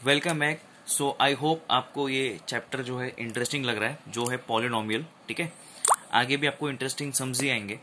Welcome back. So I hope आपको ये chapter जो है इंटरेस्टिंग लग रहा है, जो है पॉलिनोमियल। ठीक है, आगे भी आपको इंटरेस्टिंग समझ ही आएंगे।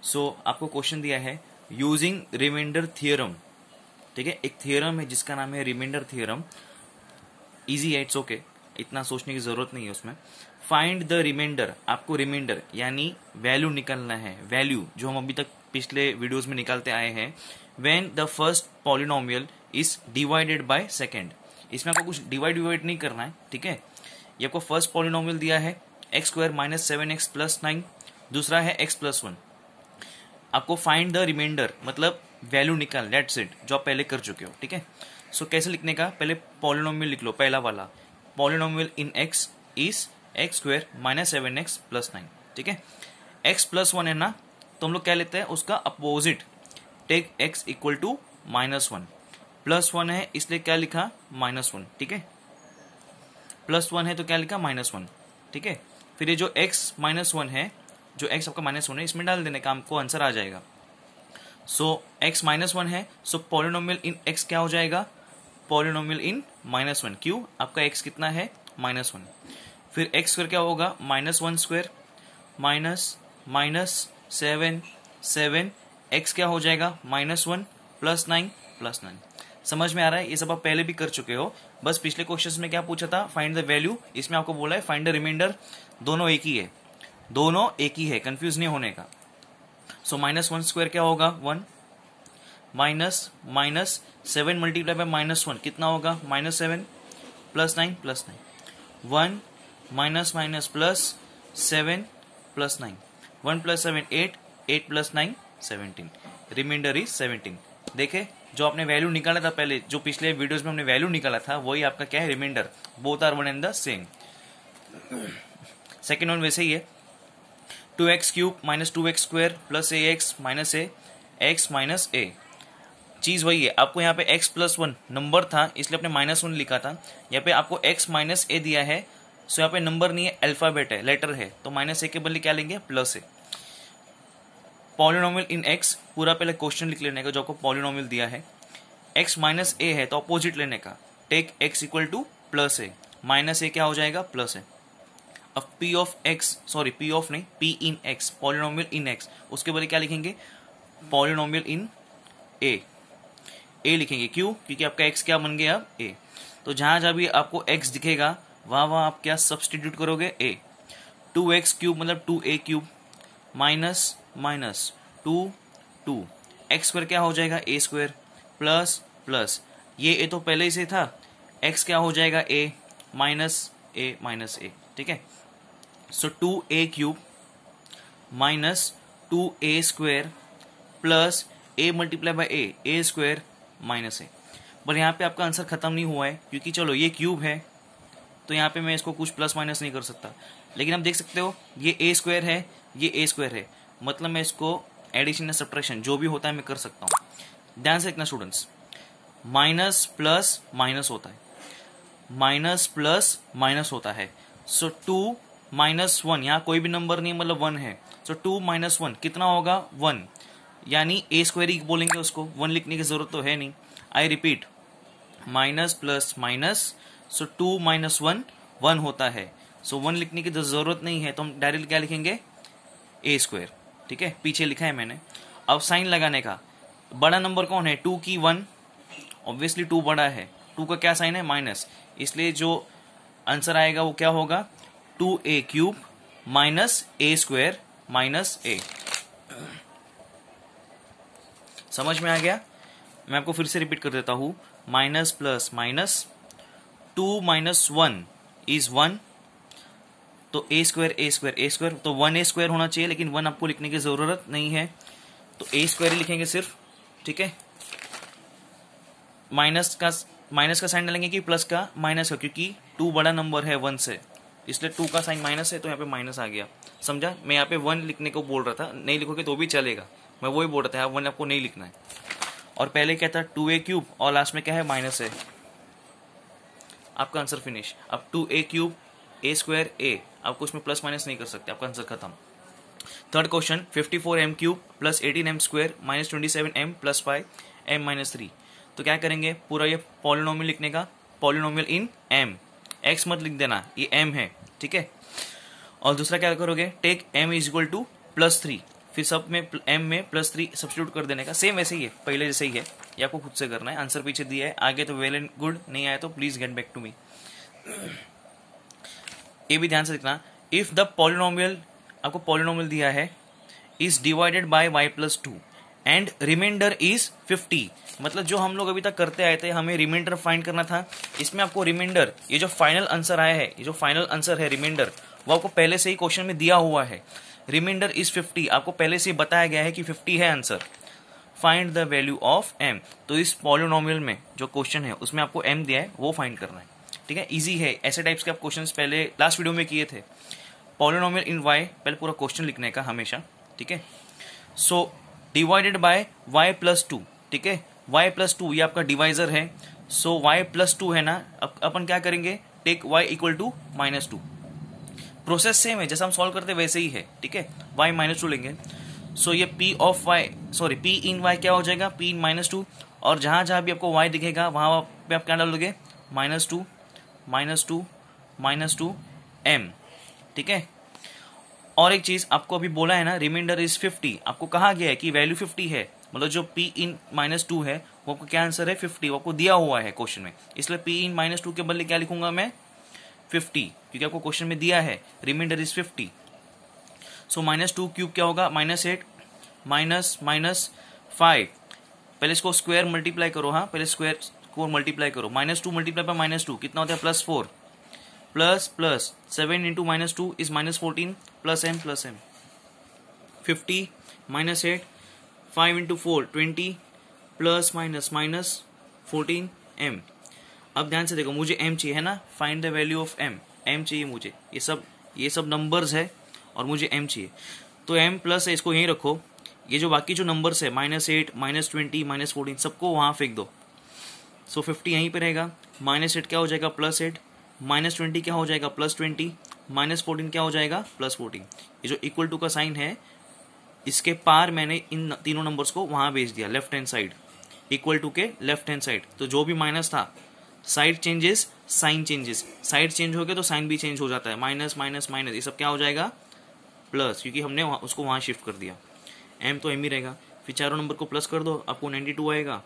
सो आपको क्वेश्चन दिया है यूजिंग रिमाइंडर थियरम। ठीक है, एक थियरम है जिसका नाम है रिमाइंडर थियरम। इजी है, इट्स ओके, इतना सोचने की जरूरत नहीं है उसमें। फाइंड द रिमाइंडर, आपको रिमाइंडर यानी वैल्यू निकालना है। वैल्यू जो हम अभी तक पिछले वीडियोस में निकालते आए हैं, when the first polynomial is divided by second. इसमें आपको कुछ डिवाइड नहीं करना है। ठीक है, ये आपको फर्स्ट पॉलिनोमियल दिया है x square minus 7x plus 9, दूसरा है x प्लस 1। आपको फाइंड द रिमाइंडर मतलब वैल्यू निकाल, दैट्स इट, जो आप पहले कर चुके हो। ठीक है, सो कैसे लिखने का, पहले पॉलिनोमियल लिख लो। पहला वाला polynomial in x is x square minus 7x plus 9। ठीक है, x प्लस 1 है ना, तो हम लोग क्या लेते हैं उसका opposite, take x equal to minus 1। Plus 1 है इसलिए क्या लिखा माइनस 1। ठीक है, प्लस 1 है तो क्या लिखा माइनस 1। ठीक है, फिर ये जो x माइनस 1 है, जो x आपका माइनस 1 है, इसमें डाल देने का, हमको आंसर आ जाएगा। सो x माइनस 1 है, सो पॉलिनोमियल इन x क्या हो जाएगा, पॉलिनोमियल इन माइनस 1। क्यों, आपका x कितना है माइनस 1। फिर x स्क्वायर क्या होगा minus 1 square minus minus 7 x क्या हो जाएगा माइनस 1 प्लस 9 प्लस 9। समझ में आ रहा है, ये सब आप पहले भी कर चुके हो। बस पिछले क्वेश्चंस में क्या पूछा था, फाइंड द वैल्यू, इसमें आपको बोला है फाइंड द रिमाइंडर। दोनों एक ही है, दोनों एक ही है, कंफ्यूज नहीं होने का। सो माइनस 1 स्क्वायर क्या होगा 1 minus minus 7 multiply by minus 1 कितना होगा minus 7 plus 9 plus 9। 1 minus minus plus 7 plus 9, 1 plus 7 8, 8 plus 9 17, reminder is 17। देखे, जो आपने वैल्यू निकाला था पहले, जो पिछले वीडियोस में हमने वैल्यू निकाला था, वही आपका क्या है reminder. Both are one and the same. Second one वैसे ही है, 2x cube minus 2x square plus ax minus a x minus a। चीज वही है, आपको यहाँ पे x प्लस 1 नंबर था इसलिए आपने माइनस 1 लिखा था। यहाँ पे आपको x माइनस a दिया है, सो यहाँ पे नंबर नहीं है, अल्फाबेट है, लेटर है, तो माइनस a के बदले क्या लेंगे plus a। Polynomial in x, पूरा पहले क्वेश्चन लिख लेने का जो आपको पॉलिनोमियल दिया है। x माइनस a है तो अपोजिट लेने का, take x equal to plus a, minus a क्या हो जाएगा प्लस a। अब p of x, sorry p of नहीं, p in x, polynomial in x, उसके बदले क्या लिखेंगे पॉलिनोमियल इन a लिखेंगे। क्यों, क्योंकि आपका x क्या बन गया अब a। तो जहां जहां भी आपको x दिखेगा वहां आप क्या सब्सटीट्यूट करोगे a। 2x क्यूब मतलब 2a cube minus minus 2 x square क्या हो जाएगा a स्क्वायर प्लस प्लस ये a तो पहले ही से था, x क्या हो जाएगा a माइनस a। ठीक है, सो 2a cube minus 2a square plus a multiply by a square minus a। पर यहाँ पे आपका आंसर खत्म नहीं हुआ है, क्योंकि चलो ये क्यूब है तो यहाँ पे मैं इसको कुछ प्लस माइनस नहीं कर सकता, लेकिन आप देख सकते हो ये a स्क्वायर है, ये a स्क्वायर है, मतलब मैं इसको एडिशन या सब्ट्रैक्शन जो भी होता है मैं कर सकता हूँ। ध्यान से देखना स्टूडेंट्स, माइनस प्लस माइनस होता है, माइनस प्लस माइनस होता है। सो 2 माइनस 1, यहाँ कोई भी नंबर नहीं मतलब 1 है, सो 2 माइनस 1 कितना होगा 1, यानी a स्क्वायर ही बोलेंगे उसको, 1 लिखने की जरूरत तो है नहीं। I repeat, minus plus minus, so 2 minus 1 1 होता है, सो 1 लिखने की जरूरत नहीं है, तो हम डायरेक्ट क्या लिखेंगे a स्क्वायर। ठीक है, पीछे लिखा है मैंने। अब साइन लगाने का, बड़ा नंबर कौन है 2 की 1, ऑब्वियसली 2 बड़ा है, 2 का क्या साइन है माइनस, इसलिए जो आंसर आएगा वो क्या होगा 2a cube minus a square minus a। समझ में आ गया, मैं आपको फिर से रिपीट कर देता हूं, minus plus minus 2 minus 1 is 1, तो a स्क्वायर तो 1a स्क्वायर होना चाहिए, लेकिन 1 आपको लिखने की जरूरत नहीं है, तो a स्क्वायर ही लिखेंगे सिर्फ। ठीक है, माइनस का साइन डालेंगे कि प्लस का माइनस का, क्योंकि 2 बड़ा नंबर है 1 से, इसलिए 2 का साइन माइनस है, तो यहाँ पे माइनस आ गया। समझा, मैं यहाँ पे 1 लिखने को बोल रहा था, नहीं लिखोगे तो भी चलेगा, मैं वही बोल रहा था 1 आपको नहीं लिखना है। और पहले क्या था 2a क्यूब और लास्ट में क्या है माइनस है, आपका आंसर फिनिश। अब 2a cube a square a, आपको उसमें प्लस माइनस नहीं कर सकते, आपका आंसर खत्म। Third question 54m cube plus 18m square minus 27m plus 5m minus 3। तो क्या करेंगे, पूरा ये पॉलिनोमियल लिखने का, पॉलिनोमियल इन m, x मत लिख देना, ये m है, ठीक है। और दूसरा क्या करोगे, take m is equal to +3, फिर सब में m में +3 सब्स्टिट्यूट कर देने का, सेम वैसे ही है, पहले जैसे ही है, ये आपको खुद से करना है। आंसर पीछे दिया है, आगे तो वेल एंड गुड, नहीं आया तो please get back to me. ये भी ध्यान से देखना, इफ द पॉलिनोमियल, आपको पॉलिनोमियल दिया है, is divided by y+2 and reminder is 50, मतलब जो हम लोग अभी तक करते आए थे, हमें रिमाइंडर फाइंड करना था। इसमें आपको रिमाइंडर, ये जो फाइनल आंसर आया है, ये जो फाइनल आंसर है रिमाइंडर, वो आपको पहले से ही क्वेश्चन में दिया हुआ है। रिमाइंडर इज 50, आपको पहले से ही बताया गया है कि 50 है answer. Find the value of m, तो इस पॉलिनोमियल में जो क्वेश्चन है उसमें आपको m दिया है, वो फाइंड करना है, ठीक है। इजी है, ऐसे टाइप्स के आप क्वेश्चंस पहले लास्ट वीडियो में किए थे। पॉलिनोमियल इन y, पहले पूरा क्वेश्चन लिखने का हमेशा, ठीक है। सो डिवाइडेड बाय y+2, ठीक है, y+2 ये आपका डिवाइजर है। सो y+2 है ना, अपन क्या करेंगे, take y equal to -2, process same है, जैसा हम सॉल्व करते वैसे ही है, ठीक है। y -2 लेंगे, सो ये p इन y क्या हो जाएगा, p इन -2, और जहां जहां भी आपको y दिखेगा वहां पे आप क्या डालोगे, -2 m, ठीक है। और एक चीज आपको अभी बोला है ना, रिमाइंडर इज 50, आपको कहा गया है कि वैल्यू 50 है, मतलब जो p इन -2 है वो आपको क्या आंसर है, 50, वो आपको दिया हुआ है क्वेश्चन में, इसलिए p इन -2 के बदले क्या लिखूंगा मैं, 50, क्योंकि आपको क्वेश्चन में दिया है रिमाइंडर इज 50। सो -2³ क्या होगा, -8 -5, पहले इसको स्क्वायर मल्टीप्लाई करो, हाँ पहले स्क्वायर को मल्टीप्लाई करो, -2 मल्टीप्लाई बाय -2 कितना होता है, +4, plus 7 into -2 is -14, plus m 50 -8, 5 into 4 20, plus -14 m। अब ध्यान से देखो, मुझे m चाहिए है ना, find the value of m चाहिए मुझे, ये सब नंबर्स है और मुझे m चाहिए, तो m प्लस है, इसको यहीं रखो, ये जो बाकी जो नंबर्स है -8 -20 -14 सबको वहां फेंक दो। सो 50 यहीं पे रहेगा, -8 क्या हो जाएगा, +8, -20 क्या हो जाएगा, +20, -14 क्या हो जाएगा, +14। ये जो इक्वल टू का साइन है, इसके पार मैंने इन तीनों नंबर्स को वहां भेज दिया, left hand side, equal to के लेफ्ट हैंड साइड। तो जो भी माइनस था, side changes sign changes, side change हो गया तो साइन भी चेंज हो जाता है, माइनस माइनस माइनस, ये सब क्या हो जाएगा, प्लस, क्योंकि हमने उसको वहां शिफ्ट कर दिया। m तो m ही रहेगा, फिर चारों नंबर को प्लस कर दो, आपको 92 आएगा,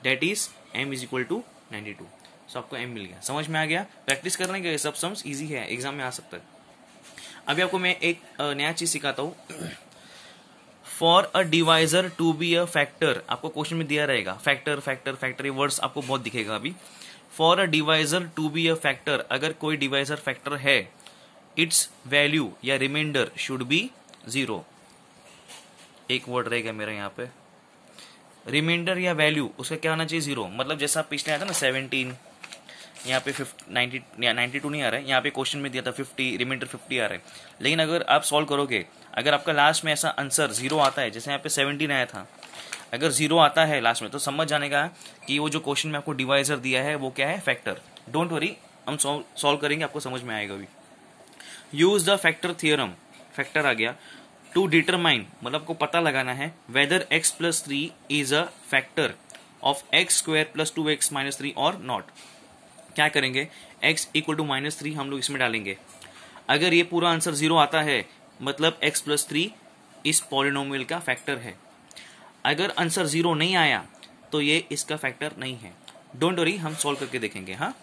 that is m is equal to 92। So आपको m मिल गया, समझ में आ गया। प्रैक्टिस करने के सब सम्स इजी है, एग्जाम में आ सकता है। अभी आपको मैं एक नया चीज सिखाता हूँ। For a divisor to be a factor, आपको क्वेश्चन में दिया रहेगा, फैक्टर फैक्टर फैक्टर, ये वर्ड्स आपको बहुत दिखेगा अभी। For a divisor to be a factor, अगर कोई डिवाइजर फैक्टर है, इट्स वैल्यू या रिमाइंडर शुड बी 0। एक वर्ड रहेगा मेरा यहाँ पे, रिमाइंडर या वैल्यू, उसका क्या होना चाहिए, 0। मतलब जैसा पिछले आया था ना 17, यहाँ पे 92 नहीं आ रहा है, यहाँ पे क्वेश्चन में दिया था 50, रिमाइंडर 50 आ रहा है। लेकिन अगर आप सॉल्व करोगे, अगर आपका लास्ट में ऐसा आंसर 0 आता है, जैसे यहाँ पे 17 आया था, अगर 0 आता है लास्ट में, तो समझ जाने का कि वो जो क्वेश्चन में आपको डिवाइजर दिया है वो क्या है, फैक्टर। डोंट वरी, हम सॉल्व करेंगे, आपको समझ में आएगा अभी। Use the factor theorem, factor आ गया, टू डिटरमाइन, मतलब आपको पता लगाना है whether x+3 is a factor of x² + 2x - 3 और नॉट। क्या करेंगे, x इक्वल टू -3 हम लोग इसमें डालेंगे, अगर ये पूरा आंसर 0 आता है मतलब x+3 इस पॉलिनोमियल का फैक्टर है। अगर आंसर 0 नहीं आया तो ये इसका फैक्टर नहीं है। डोंट वरी, हम सॉल्व करके देखेंगे। हाँ,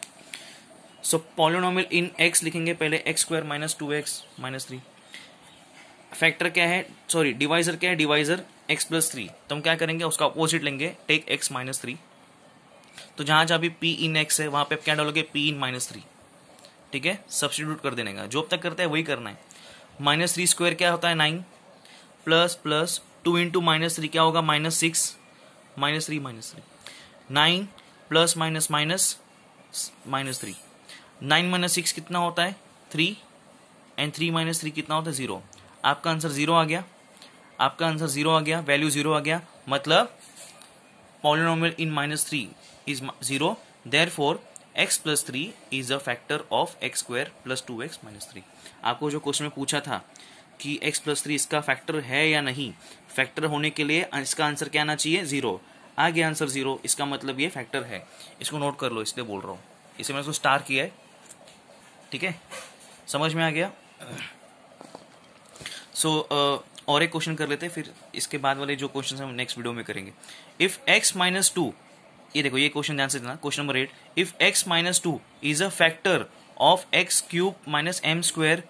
सो पॉलिनोमियल इन x लिखेंगे पहले, x² - 2x - 3। फैक्टर क्या है, सॉरी डिवाइजर क्या है, डिवाइजर x+3, तो हम क्या करेंगे, उसका अपोजिट लेंगे, टेक x - 3। तो जहां जहां भी p इन x है वहां पे आप क्या डालोगे, p इन -3, ठीक है, सब्स्टिट्यूट कर देने का, जो अब तक करते हैं वही करना है। -3 स्क्वायर क्या होता है, 9, प्लस 2 इंटू -3 क्या होगा, -6, -3 9 प्लस माइनस माइनस -3, 9 - 6 कितना होता है, 3, एंड 3 - 3 कितना होता है, 0। आपका आंसर 0 आ गया, आपका आंसर 0 आ गया, वैल्यू 0 आ गया, मतलब polynomial in -3 is 0, therefore x+3 is a factor of x² + 2x - 3। आपको जो क्वेश्चन में पूछा था कि x+3 इसका फैक्टर है या नहीं, फैक्टर होने के लिए इसका आंसर क्या आना चाहिए, 0। आ गया आंसर 0, इसका मतलब ये फैक्टर है। इसको नोट कर लो, इसलिए बोल रहा हूँ। इसे मैंने उसको स्टार किया है, ठीक है, समझ में आ गया। सो और एक क्वेश्चन कर लेते हैं, फिर इसके बाद वाले जो क्वेश्चन हम नेक्स्ट वीडियो में करेंगे। इफ x माइनस टू, ये देखो ये क्वेश्चन ध्यान से देना, question number 8, if x minus two is a factor of x cube minus m square,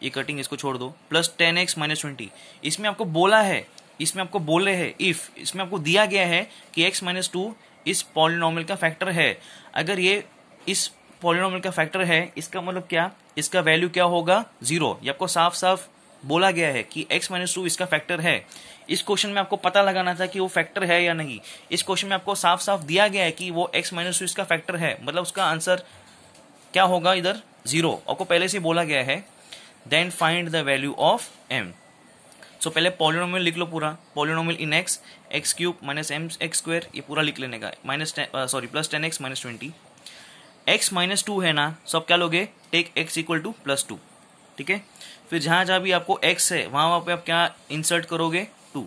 ये कटिंग इसको छोड़ दो, प्लस 10x माइनस 20। इसमें आपको बोला है, इसमें आपको बोले है इफ, इसमें आपको दिया गया है कि x माइनस टू इस पॉलिनोमियल का फैक्टर है। अगर ये इस पॉलिनोमियल का फैक्टर है, इसका मतलब क्या, इसका वैल्यू क्या होगा, 0। ये आपको साफ साफ बोला गया है कि x माइनस टू इसका फैक्टर है। इस क्वेश्चन में आपको पता लगाना था कि वो फैक्टर है या नहीं। इस क्वेश्चन में आपको साफ साफ दिया गया है कि वो x माइनस टू इसका फैक्टर है, मतलब उसका आंसर क्या होगा, इधर 0। आपको पहले से बोला गया है। Then find the value of m। So पहले पॉलिनोमियल लिख लो पूरा, polynomial in x cube minus m x square, ये पूरा लिख लेने का, plus 10x minus 20। x minus two है ना, सो आप क्या लोगे, take x equal to plus 2, ठीक है। फिर जहां जहां भी आपको x है वहां पे आप क्या इंसर्ट करोगे, 2।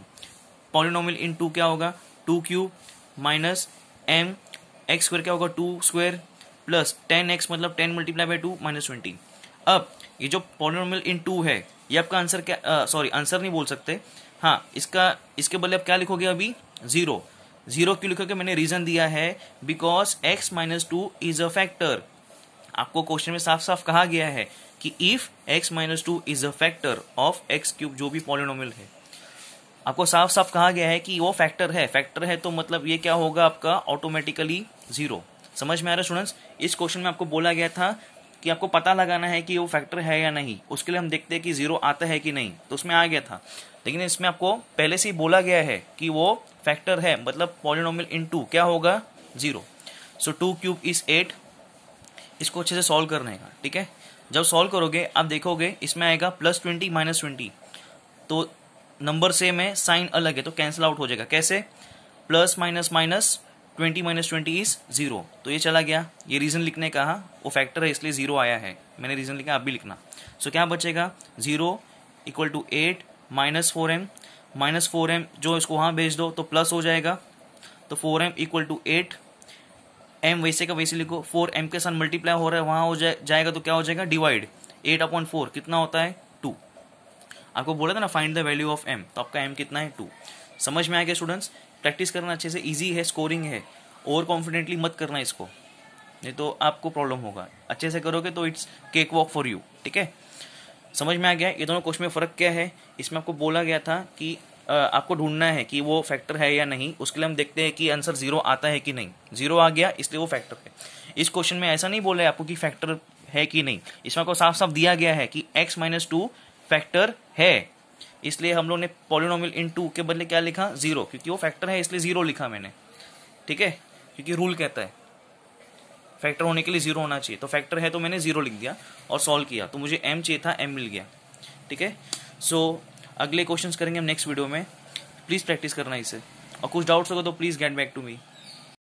पॉलिनोमियल इन 2 क्या होगा, 2 cube minus m x square क्या होगा, 2 स्क्वायर प्लस 10x मतलब 10 मल्टीप्लाई बाई 2 माइनस 20। अब ये जो पॉलिनोमियल इन 2 है, ये आपका आंसर क्या, आंसर नहीं बोल सकते, हाँ, इसके बदले आप क्या लिखोगे अभी, 0। 0 क्यों लिखोगे, मैंने रीजन दिया है, because x minus two is a factor. आपको क्वेश्चन में साफ साफ कहा गया है कि if x minus two is a factor of x cube, जो भी पॉलिनोमियल है, आपको साफ साफ कहा गया है कि वो फैक्टर है। फैक्टर है तो मतलब ये क्या होगा आपका, ऑटोमेटिकली 0। समझ में आ रहा है स्टूडेंट्स। इस क्वेश्चन में आपको बोला गया था कि आपको पता लगाना है कि वो फैक्टर है या नहीं, उसके लिए हम देखते हैं कि 0 आता है कि नहीं, तो उसमें आ गया था। लेकिन इसमें आपको पहले से ही बोला गया है कि वो फैक्टर है, मतलब पॉलिनोमियल इन 2 क्या होगा, 0। सो 2 क्यूब इज 8। इसको अच्छे से सॉल्व करने का, ठीक है। जब सॉल्व करोगे आप देखोगे इसमें आएगा प्लस 20 माइनस 20, तो नंबर सेम है, साइन अलग है, तो कैंसिल आउट हो जाएगा। कैसे, plus minus minus 20 minus 20 is 0, तो ये चला गया। ये रीजन लिखने का, वो फैक्टर है इसलिए 0 आया है, मैंने रीजन लिखा, आप भी लिखना। सो क्या बचेगा, 0 इक्वल टू 8 माइनस 4m जो इसको वहां भेज दो तो प्लस हो जाएगा, तो 4m इक्वल टू 8। m वैसे का वैसे लिखो, 4m के साथ मल्टीप्लाई हो रहा है, वहां हो जाएगा तो क्या हो जाएगा, डिवाइड, 8/4 कितना होता है, 2। आपको बोला था ना find the value of m, तो आपका m कितना है, 2। समझ में आ गया स्टूडेंट्स। प्रैक्टिस करना अच्छे से, इजी है, स्कोरिंग है, ओवर कॉन्फिडेंटली मत करना इसको, नहीं तो आपको प्रॉब्लम होगा। अच्छे से करोगे तो it's cake walk for you, ठीक है। समझ में आ गया ये दोनों क्वेश्चन में फ़र्क क्या है। इसमें आपको बोला गया था कि आपको ढूंढना है कि वो फैक्टर है या नहीं, उसके लिए हम देखते हैं कि आंसर 0 आता है कि नहीं। 0 आ गया इसलिए वो फैक्टर है। इस क्वेश्चन में ऐसा नहीं बोला है आपको कि फैक्टर है कि नहीं, इसमें आपको साफ साफ दिया गया है कि x माइनस 2 फैक्टर है, इसलिए हम लोग ने पॉलिनोमियल इन 2 के बदले क्या लिखा, 0, क्योंकि वो फैक्टर है इसलिए 0 लिखा मैंने, ठीक है, क्योंकि रूल कहता है फैक्टर होने के लिए 0 होना चाहिए, तो फैक्टर है तो मैंने 0 लिख दिया और सॉल्व किया, तो मुझे m चाहिए था, m मिल गया, ठीक है। सो अगले क्वेश्चंस करेंगे हम नेक्स्ट वीडियो में, प्लीज़ प्रैक्टिस करना इसे, और कुछ डाउट्स होगा तो please get back to me.